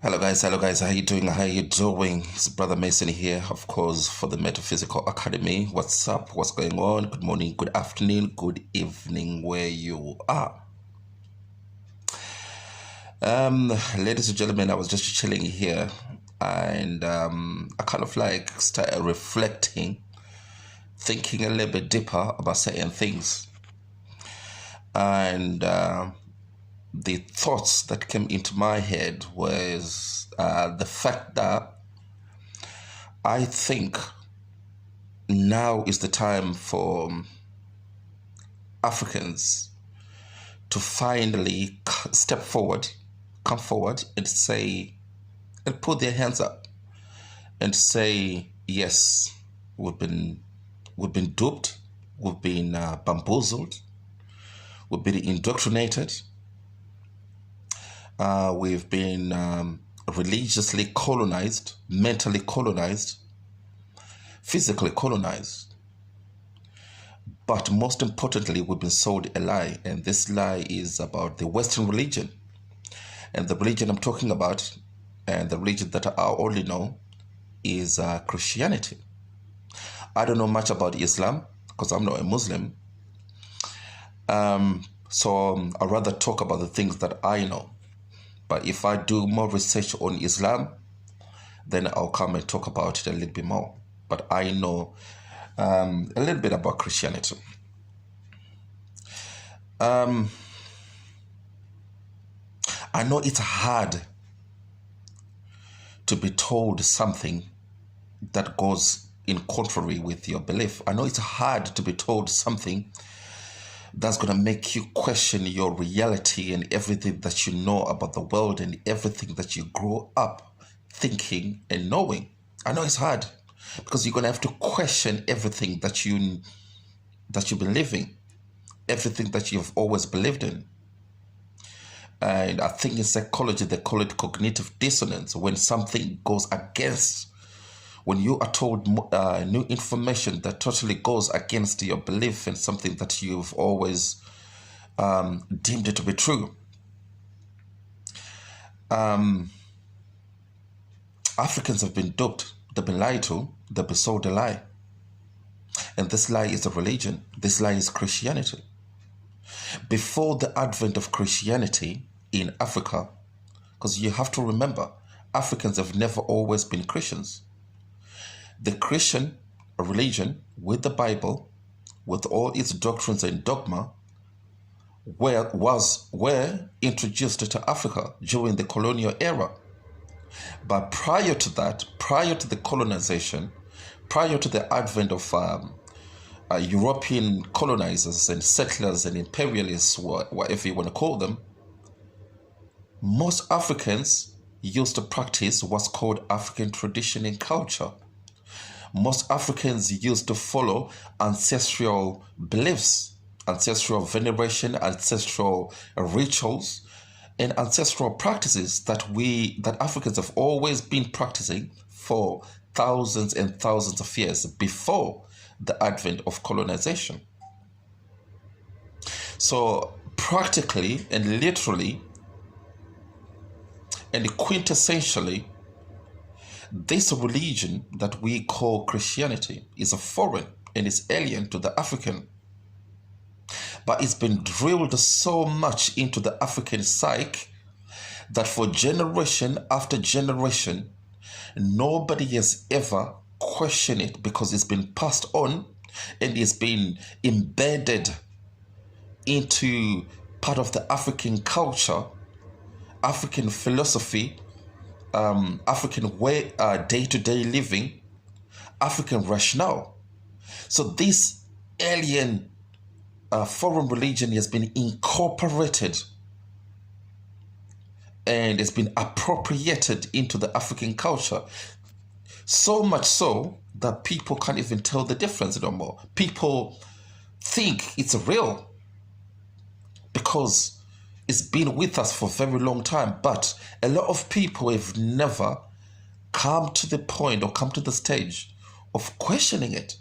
Hello guys, how you doing? It's Brother Mason here, of course, for the Metaphysical Academy. What's up? What's going on? Good morning, good afternoon, good evening, where you are. Ladies and gentlemen, I was just chilling here and I kind of like started reflecting, thinking a little bit deeper about certain things. And the thoughts that came into my head was the fact that I think now is the time for Africans to finally step forward, come forward and say, and put their hands up and say, yes, we've been duped, we've been bamboozled, we've been indoctrinated, we've been religiously colonized, mentally colonized, physically colonized. But most importantly, we've been sold a lie, and this lie is about the Western religion. And the religion I'm talking about, and the religion that I only know, is Christianity. I don't know much about Islam because I'm not a Muslim. So I'd rather talk about the things that I know. But if I do more research on Islam, then I'll come and talk about it a little bit more. But I know a little bit about Christianity. I know it's hard to be told something that goes in contrary with your belief. I know it's hard to be told something that's going to make you question your reality and everything that you know about the world and everything that you grow up thinking and knowing. I know it's hard because you're going to have to question everything that you've been living, everything that you've always believed in. And I think in psychology they call it cognitive dissonance, when something goes against, when you are told new information that totally goes against your belief in something that you've always deemed it to be true. Africans have been duped, they've been lied to, they've been sold a lie. And this lie is a religion, this lie is Christianity. Before the advent of Christianity in Africa, because you have to remember, Africans have never always been Christians. The Christian religion, with the Bible, with all its doctrines and dogma, were introduced to Africa during the colonial era. But prior to that, prior to the colonization, prior to the advent of European colonizers and settlers and imperialists, whatever you want to call them, most Africans used to practice what's called African tradition and culture. Most Africans used to follow ancestral beliefs, ancestral veneration, ancestral rituals, and ancestral practices that Africans have always been practicing for thousands and thousands of years before the advent of colonization. So practically and literally and quintessentially, this religion that we call Christianity is a foreign and is alien to the African. But it's been drilled so much into the African psyche that for generation after generation, nobody has ever questioned it because it's been passed on and it's been embedded into part of the African culture, African philosophy, African way, day-to-day living, African rationale. So this alien foreign religion has been incorporated and it's been appropriated into the African culture. So much so that people can't even tell the difference no more. People think it's real because it's been with us for a very long time, but a lot of people have never come to the point or come to the stage of questioning it,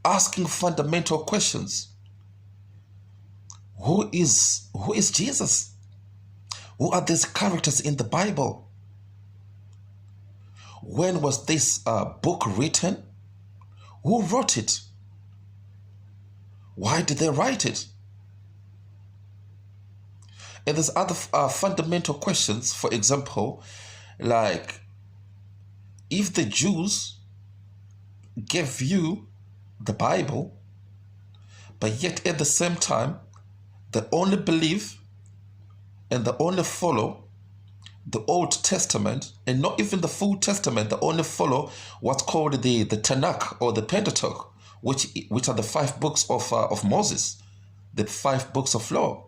asking fundamental questions. Who is Jesus? Who are these characters in the Bible? When was this book written? Who wrote it? Why did they write it? And there's other fundamental questions. For example, like, if the Jews gave you the Bible, but yet at the same time, they only believe and they only follow the Old Testament, and not even the full Testament, they only follow what's called the Tanakh or the Pentateuch, which are the 5 books of Moses, the 5 books of law.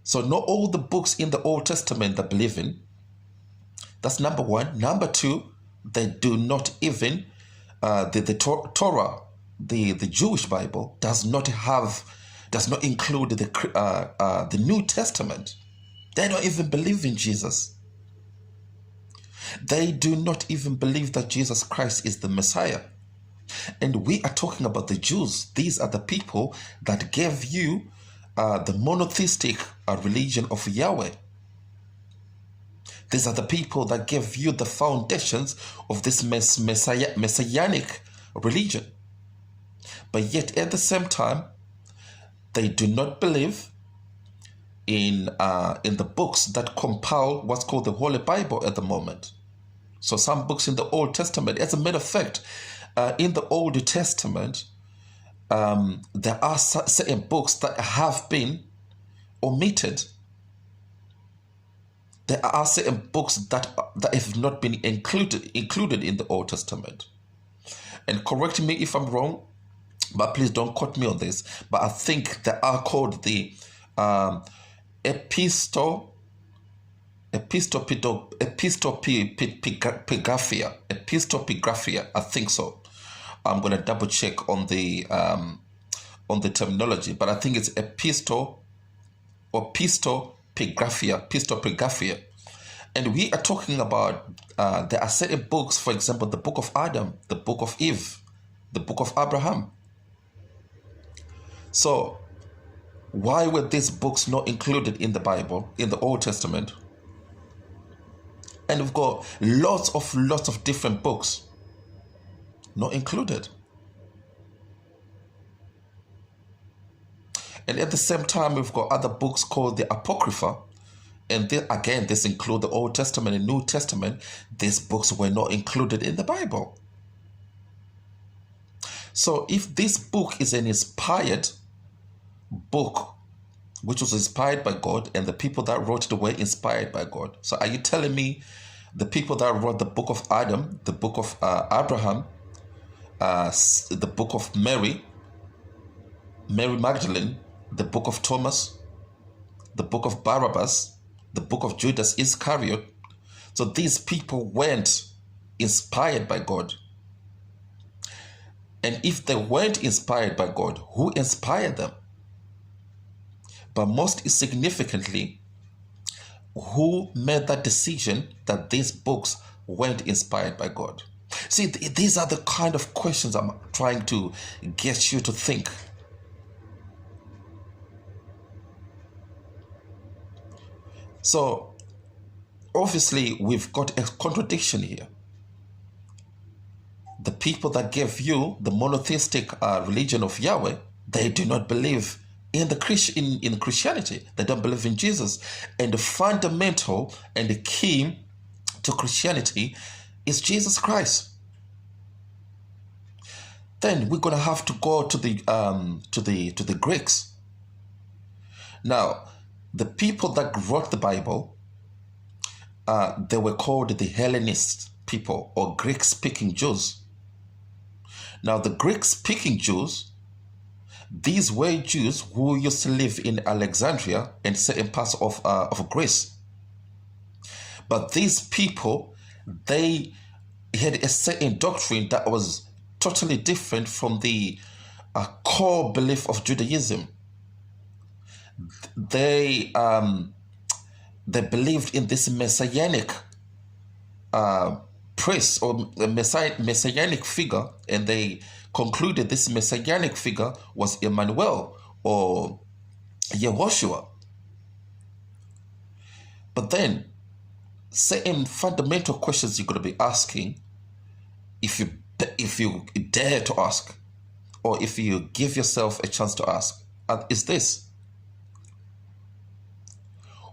So not all the books in the Old Testament they believe in. That's number one. Number two, they do not even, the Torah, the Jewish Bible, does not include the New Testament. They don't even believe in Jesus. They do not even believe that Jesus Christ is the Messiah. And we are talking about the Jews. These are the people that gave you the monotheistic religion of Yahweh. These are the people that gave you the foundations of this messianic religion. But yet at the same time, they do not believe in the books that compile what's called the Holy Bible at the moment. So some books in the Old Testament, as a matter of fact, in the Old Testament, there are certain books that have been omitted. There are certain books that have not been included in the Old Testament. And correct me if I'm wrong, but please don't quote me on this. But I think they are called the epistopigraphia, I think so. I'm going to double check on the terminology, but I think it's pistopigraphia. And we are talking about, there are certain books, for example, the book of Adam, the book of Eve, the book of Abraham. So why were these books not included in the Bible, in the Old Testament? And we've got lots of different books not included. And at the same time, we've got other books called the Apocrypha. And again, this includes the Old Testament and New Testament. These books were not included in the Bible. So if this book is an inspired book, which was inspired by God, and the people that wrote it were inspired by God. So are you telling me the people that wrote the book of Adam, the book of Abraham, the book of Mary Magdalene, the book of Thomas, the book of Barabbas, the book of Judas Iscariot, so these people weren't inspired by God? And if they weren't inspired by God, who inspired them? But most significantly, who made that decision that these books weren't inspired by God? See, these are the kind of questions I'm trying to get you to think. So, obviously, we've got a contradiction here. The people that gave you the monotheistic religion of Yahweh, they do not believe in Christianity. They don't believe in Jesus. And the fundamental and the key to Christianity is Jesus Christ. Then we're going to have to go to the Greeks. Now, the people that wrote the Bible, they were called the Hellenist people, or Greek-speaking Jews. Now, the Greek-speaking Jews, these were Jews who used to live in Alexandria and certain parts of Greece. But these people, they had a certain doctrine that was totally different from the core belief of Judaism. They believed in this messianic priest or messianic figure, and they concluded this messianic figure was Emmanuel or Yehoshua. But then, certain fundamental questions you're going to be asking if you dare to ask, or if you give yourself a chance to ask, is this: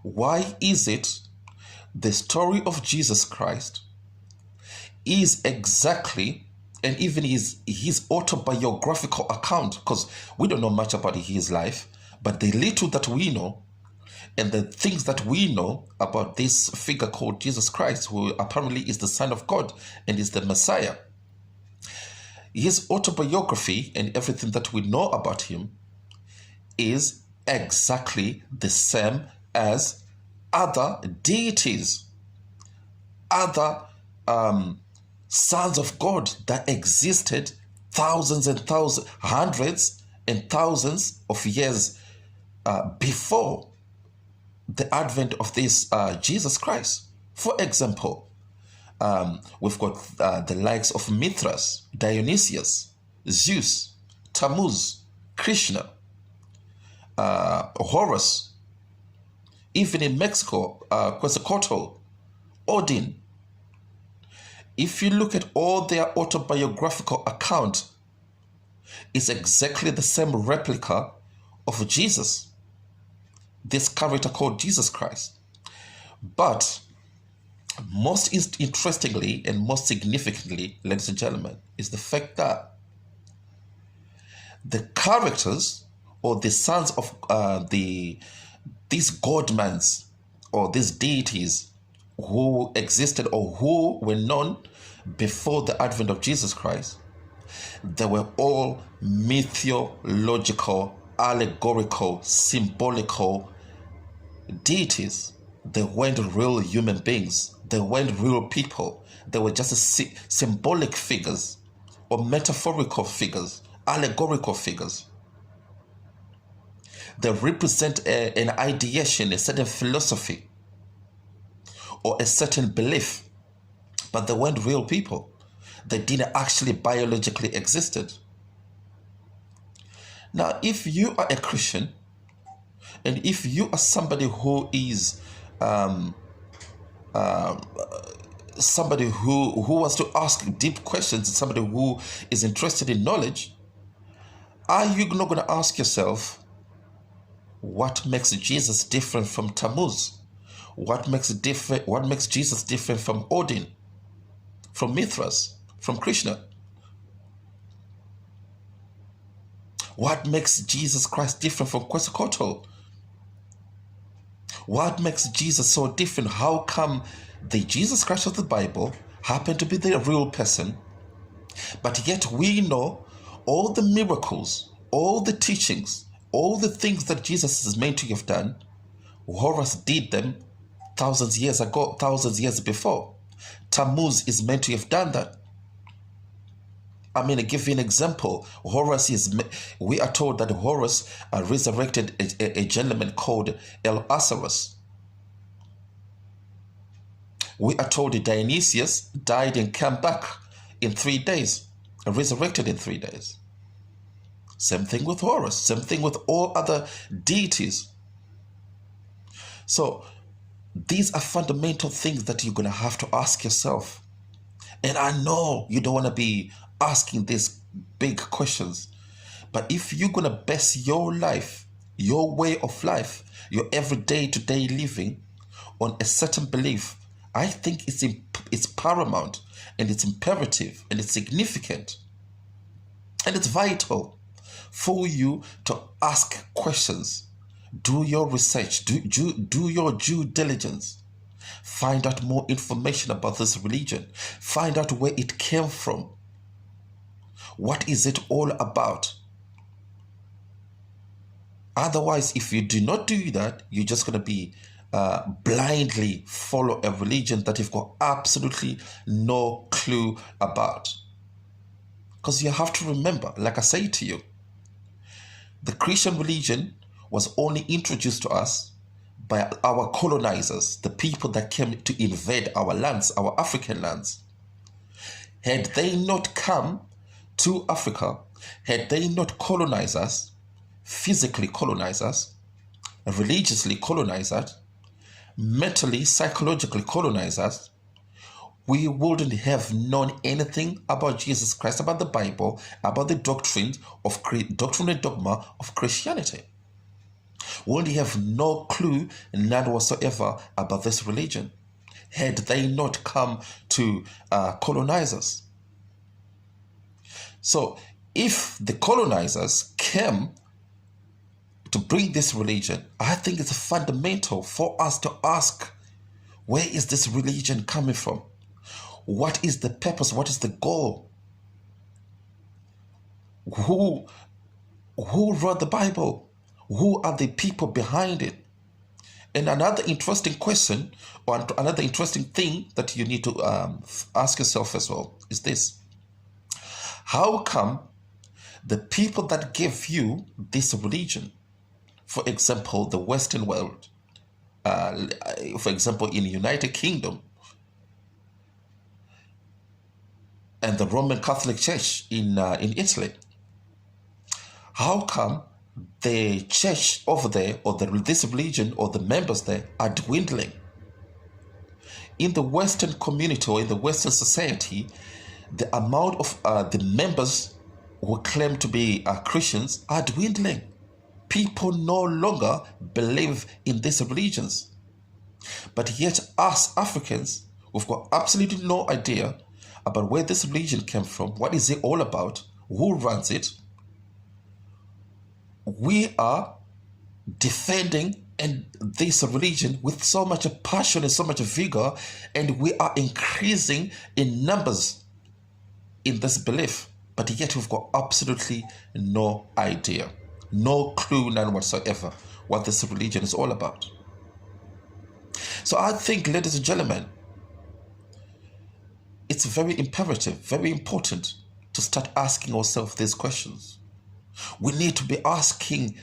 why is it the story of Jesus Christ is exactly, and even his autobiographical account, because we don't know much about his life, but the little that we know and the things that we know about this figure called Jesus Christ, who apparently is the Son of God and is the Messiah, his autobiography and everything that we know about him is exactly the same as other deities, other sons of God that existed thousands and thousands, hundreds and thousands of years before the advent of this Jesus Christ. For example, we've got the likes of Mithras, Dionysius, Zeus, Tammuz, Krishna, Horus, even in Mexico, Quetzalcoatl, Odin. If you look at all their autobiographical account, it's exactly the same replica of Jesus, this character called Jesus Christ. But most interestingly and most significantly, ladies and gentlemen, is the fact that the characters or the sons of these godmans or these deities who existed or who were known before the advent of Jesus Christ, they were all mythological, allegorical, symbolical deities. They weren't real human beings. They weren't real people. They were just symbolic figures or metaphorical figures, allegorical figures. They represent an ideation, a certain philosophy, or a certain belief, but they weren't real people. They didn't actually biologically existed. Now, if you are a Christian, and if you are somebody who is somebody who wants to ask deep questions, somebody who is interested in knowledge, are you not going to ask yourself, what makes Jesus different from Tammuz? What makes Jesus different from Odin, from Mithras, from Krishna? What makes Jesus Christ different from Quetzalcoatl? What makes Jesus so different? How come the Jesus Christ of the Bible happened to be the real person, but yet we know all the miracles, all the teachings, all the things that Jesus is meant to have done, Horus did them thousands of years ago, thousands of years before. Tammuz is meant to have done that. I'm going to give you an example. We are told that Horus resurrected a gentleman called Lazarus. We are told that Dionysius died and came back in 3 days, resurrected in 3 days. Same thing with Horus, same thing with all other deities. So these are fundamental things that you're going to have to ask yourself. And I know you don't want to be asking these big questions, but if you're going to base your life, your way of life, your everyday to day living on a certain belief, I think it's paramount, and it's imperative, and it's significant, and it's vital for you to ask questions. Do your research, do your due diligence. Find out more information about this religion. Find out where it came from. What is it all about? Otherwise, if you do not do that, you're just going to be blindly follow a religion that you've got absolutely no clue about. Because you have to remember, like I say to you, the Christian religion was only introduced to us by our colonizers, the people that came to invade our lands, our African lands. Had they not come to Africa, had they not colonized us, physically colonized us, religiously colonized us, mentally, psychologically colonize us, we wouldn't have known anything about Jesus Christ, about the Bible, about the doctrine and dogma of Christianity. We would have no clue, none whatsoever, about this religion, had they not come to colonize us. So, if the colonizers came to bring this religion, I think it's fundamental for us to ask, where is this religion coming from? What is the purpose? What is the goal? Who wrote the Bible? Who are the people behind it? And another interesting question, or another interesting thing that you need to ask yourself as well, is this. How come the people that gave you this religion, for example, the Western world, for example, in the United Kingdom, and the Roman Catholic Church in Italy, how come the church over there, or this religion, or the members there are dwindling? In the Western community, or in the Western society, the amount of the members who claim to be Christians are dwindling. People no longer believe in these religions. But yet, us Africans, we've got absolutely no idea about where this religion came from, what is it all about, who runs it. We are defending this religion with so much passion and so much vigor, and we are increasing in numbers in this belief, but yet we've got absolutely no idea, no clue, none whatsoever, what this religion is all about. So I think, ladies and gentlemen, it's very imperative, very important to start asking ourselves these questions. We need to be asking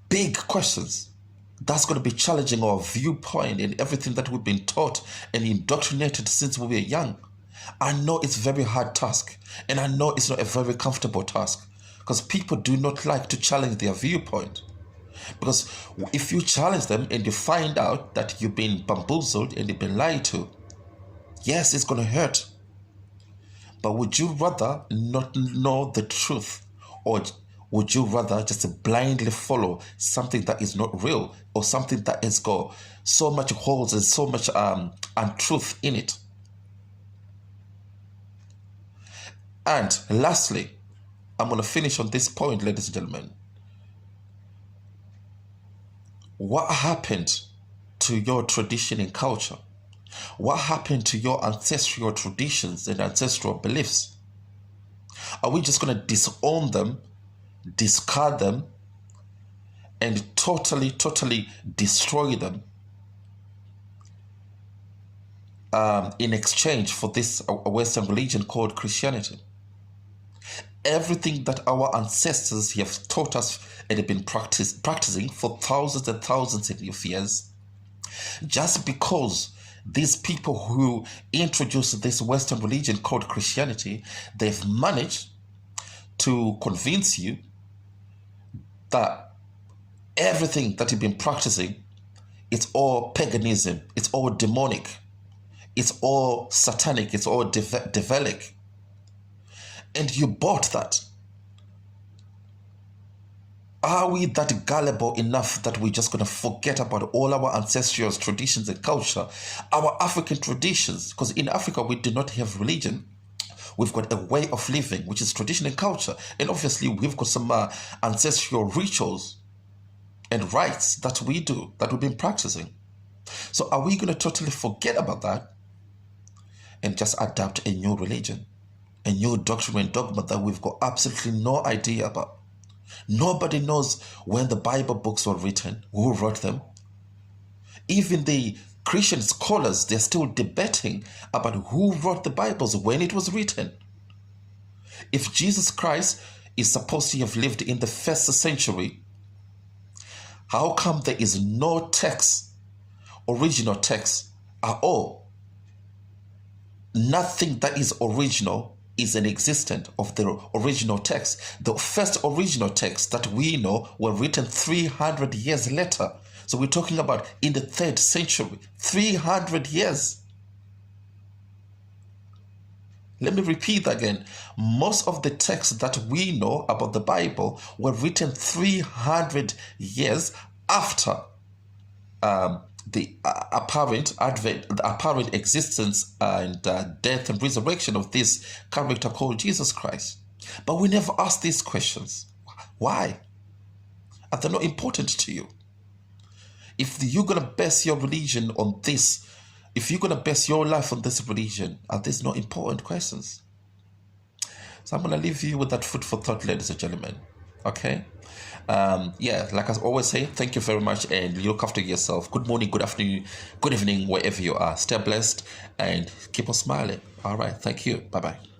big questions. That's going to be challenging our viewpoint and everything that we've been taught and indoctrinated since we were young. I know it's a very hard task, and I know it's not a very comfortable task, because people do not like to challenge their viewpoint. Because if you challenge them and you find out that you've been bamboozled and you've been lied to, yes, it's going to hurt. But would you rather not know the truth, or would you rather just blindly follow something that is not real, or something that has got so much holes and so much untruth in it? And lastly, I'm going to finish on this point, ladies and gentlemen. What happened to your tradition and culture? What happened to your ancestral traditions and ancestral beliefs? Are we just going to disown them, discard them, and totally destroy them in exchange for this Western religion called Christianity? Everything that our ancestors have taught us and have been practicing for thousands and thousands of years, just because these people who introduced this Western religion called Christianity, they've managed to convince you that everything that you've been practicing, it's all paganism, it's all demonic, it's all satanic, it's all devilic. And you bought that. Are we that gullible enough that we're just going to forget about all our ancestral traditions and culture, our African traditions? Because in Africa, we do not have religion. We've got a way of living, which is tradition and culture. And obviously, we've got some ancestral rituals and rites that we do, that we've been practicing. So are we going to totally forget about that and just adapt a new religion, a new doctrine and dogma that we've got absolutely no idea about? Nobody knows when the Bible books were written, who wrote them. Even the Christian scholars, they're still debating about who wrote the Bibles, when it was written. If Jesus Christ is supposed to have lived in the 1st century, how come there is no text, original text at all? Nothing that is original is an existence of the original text. The first original text that we know were written 300 years later. So we're talking about in the 3rd century, 300 years. Let me repeat that again. Most of the texts that we know about the Bible were written 300 years after the apparent advent, the apparent existence and death and resurrection of this character called Jesus Christ. But we never ask these questions. Why? Are they not important to you? If you're going to base your religion on this, if you're going to base your life on this religion, are these not important questions? So I'm going to leave you with that food for thought, ladies and gentlemen. Okay? Yeah, like I always say, thank you very much and look after yourself. Good morning, good afternoon, good evening, wherever you are. Stay blessed and keep on smiling. All right, thank you. Bye-bye.